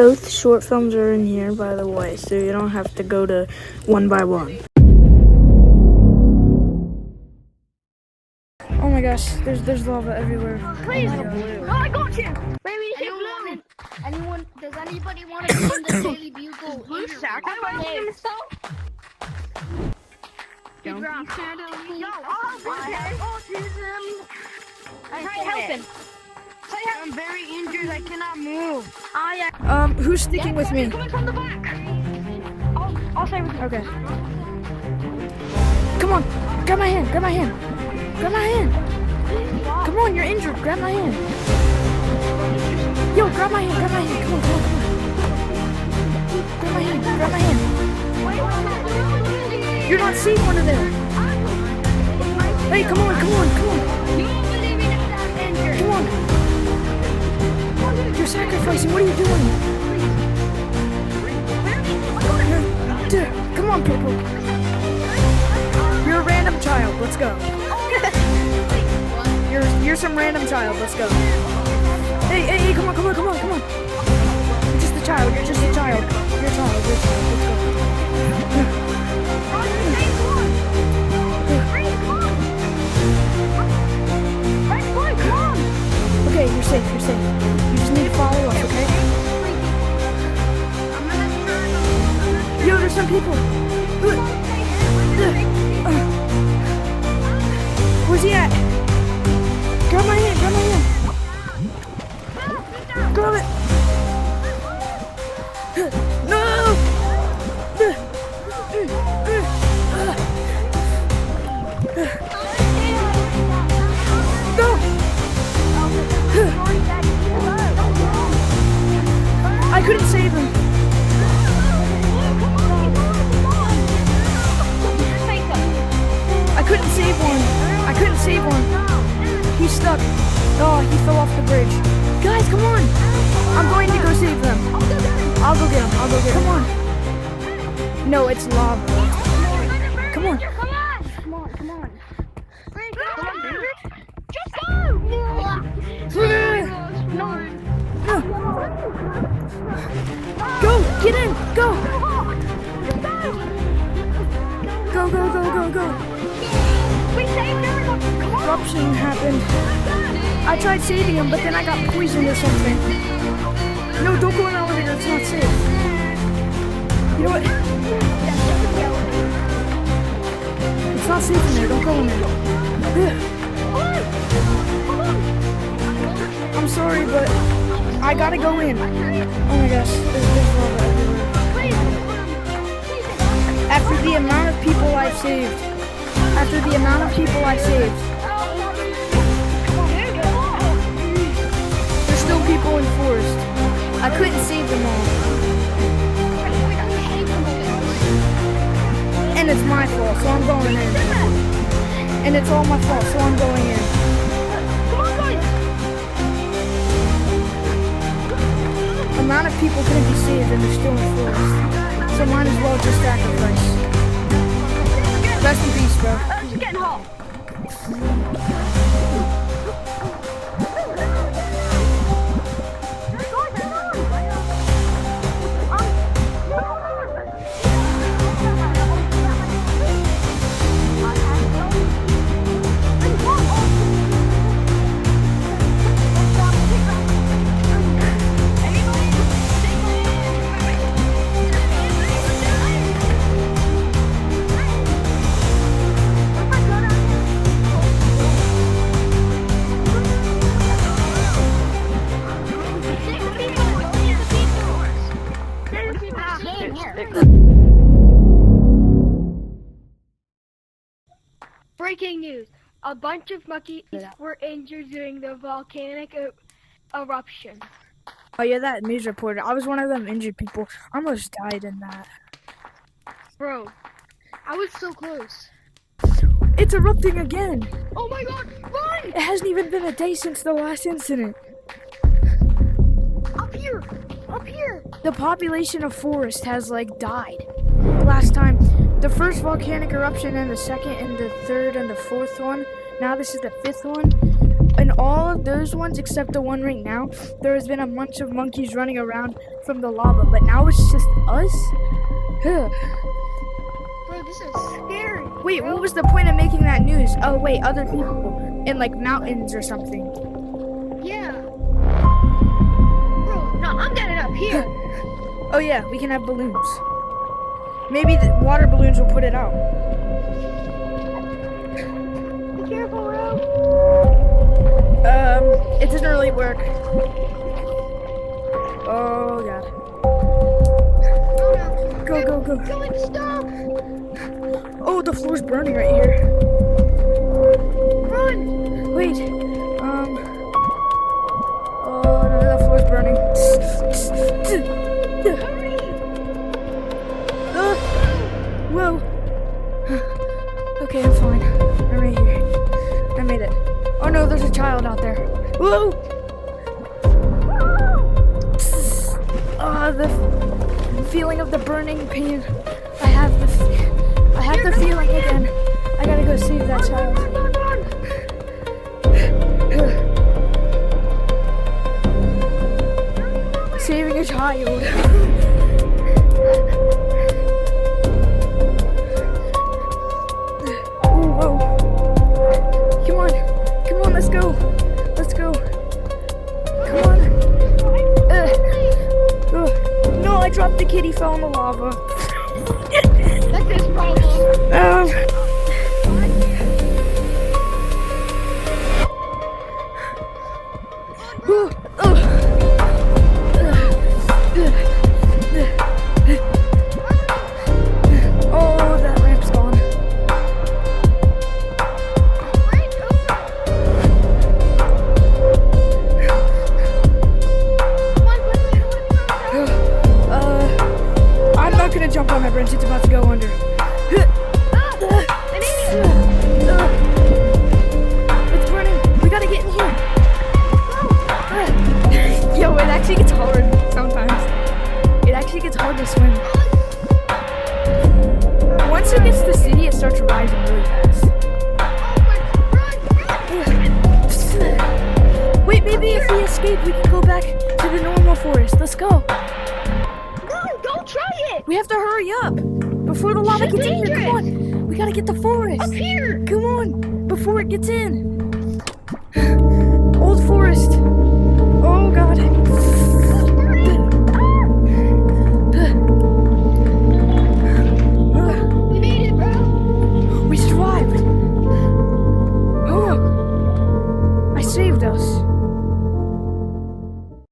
Both short films are in here, by the way, so you don't have to go to one by one. Oh my gosh, there's lava everywhere. Please, Oh, I got you. Baby, anyone? Does anybody want to join the Daily Bugle? Blue sacrificing himself? Don't be sad on me. Yo, I have autism. try helping. I'm very injured. I cannot move. Who's sticking with me? Coming from the back. I'll stay with you. Okay. Come on, grab my hand, grab my hand. Grab my hand. Come on, you're injured. Grab my hand. Yo, grab my hand, grab my hand. Come on, come on, come on. Grab my hand, grab my hand. You're not safe under there. Hey, come on, come on, come on. Come on. You're sacrificing. What are you doing? Dude, come on, people. You're a random child. Let's go. You're some random child. Let's go. Hey, come on, come on, come on, come on. You're just a child. You're just a child. You're a child. You're a child. Let's go. Okay, you're safe. You're safe. You just need to follow us, okay? Yo, there's some people. Where's he at? Grab my hand, grab my hand. Grab it. No! No! I couldn't save him. I couldn't save one. I couldn't save one. He's stuck. Oh, he fell off the bridge. Guys, come on. I'm going to go save them. I'll go get him. I'll go get him. Come on. No, it's lava. Come on. Come on. Just go. Go, get in, go. Go, go, go, go, go. We saved everyone. Come on. Eruption happened. I tried saving him, but then I got poisoned or something. No, don't go in the elevator, it's not safe. You know what? It's not safe in there, don't go in there. I'm sorry, but I gotta go in. Oh my gosh, there's lava everywhere. After the amount of people I saved. After the amount of people I saved. There's still people in forest. I couldn't save them all. And it's my fault, so I'm going in. And it's all my fault, so I'm going in. The amount of people couldn't be saved and they're still in forest. So might as well just sacrifice. Rest in peace, bro. It's getting hot. Breaking news. A bunch of monkeys were injured during the volcanic eruption. Oh yeah, that news reporter. I was one of them injured people. I almost died in that. Bro, I was so close. It's erupting again. Oh my god, run! It hasn't even been a day since the last incident. Up here! Up here! The population of forest has like died. Last time, the first volcanic eruption and the second and the third and the fourth one. Now this is the fifth one. And all of those ones except the one right now, there has been a bunch of monkeys running around from the lava, but now it's just us? Bro, this is scary. Wait, what was the point of making that news? Oh wait, other people in like mountains or something. Yeah. Bro, no, I'm getting up here. Oh yeah, we can have balloons. Maybe the water balloons will put it out. Be careful, bro. It didn't really work. Oh god. Oh no. Go, go, go. Go and stop. Oh, the floor's burning right here. Run. Wait. Oh no, the floor's burning. Hurry. Whoa. Okay, I'm fine. I'm right here. I made it. Oh no, there's a child out there. Whoa. The feeling of the burning pain. I have the feeling again. I gotta go save that child. Saving a child. Ooh, whoa. Come on. Come on, let's go. Let's go. Come on. No, I dropped the kid, he fell in the lava. That's his problem. Oh, that ramp's gone. I'm not gonna jump on that branch, it's about to go under. It's burning. We gotta get in here. Yo, it actually gets hard sometimes. It actually gets hard to swim. Once it gets to the city, it starts rising really fast. Wait, maybe if we escape, we can go back to the normal forest. Let's go. No, don't try it. We have to hurry up before the lava It's gets in here. Come dangerous. on. We gotta get the forest. Up here. Come on, before it gets in.